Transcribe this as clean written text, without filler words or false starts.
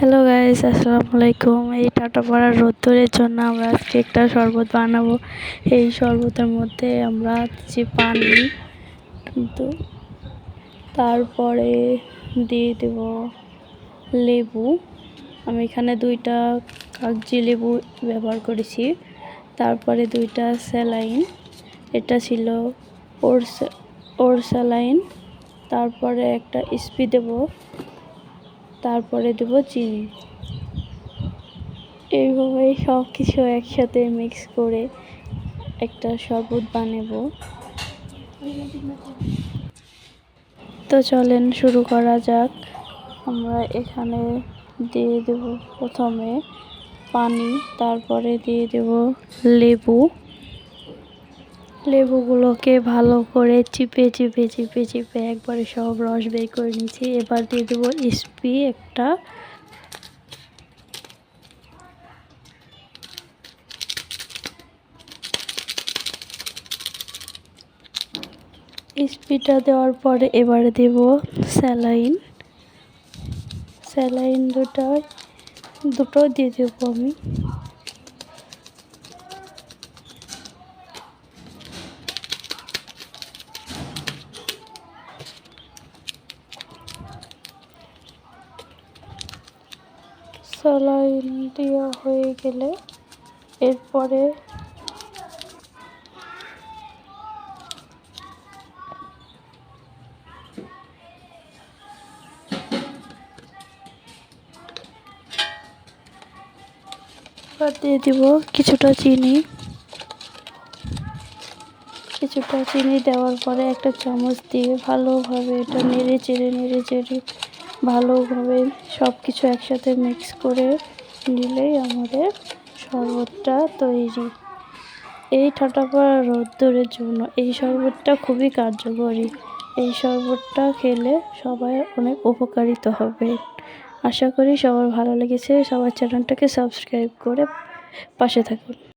Hello guys, আসসালামু আলাইকুম। এই টাটা পাড়ার রোদ্দুরের জন্য আমরা আজকে একটা শরবত বানাবো। এই শরবতের মধ্যে আমরা দিচ্ছি পানি, কিন্তু তারপরে দিয়ে দেব লেবু। আমি এখানে 2টা কাগজি লেবু ব্যবহার করেছি। তারপরে 2টা স্যালাইন, এটা ছিল ওর স্যালাইন। তারপরে একটা স্পি দেব, তারপরে দেব চিনি। এইভাবে সব কিছু একসাথে মিক্স করে একটা শরবত বানাবো। তো চলেন শুরু করা যাক। আমরা এখানে দিয়ে দেব প্রথমে পানি, তারপরে দিয়ে দেব লেবুগুলোকে ভালো করে চিপে চিপে চিপে চিপে একবারে সব রস বের করে নিয়েছি। এবার দিয়ে দেব স্পি একটা। স্পিটা দেওয়ার পরে এবারে দেব স্যালাইন দুটো দিয়ে দেবো আমি। স্যালাইন দেওয়া হয়ে গেলে এরপরে দিয়ে দিব কিছুটা চিনি দেওয়ার পরে একটা চামচ দিয়ে ভালোভাবে এটা নেড়ে চেড়ে ভালোভাবে সব কিছু একসাথে মিক্স করে নিলেই আমাদের শরবতটা তৈরি। এই ঠান্ডা পড়া রোদ্দুরের জন্য এই শরবতটা খুবই কার্যকরী। এই শরবতটা খেলে সবাই অনেক উপকারিত হবে। আশা করি সবার ভালো লেগেছে। সবার চ্যানেলটাকে সাবস্ক্রাইব করে পাশে থাকুন।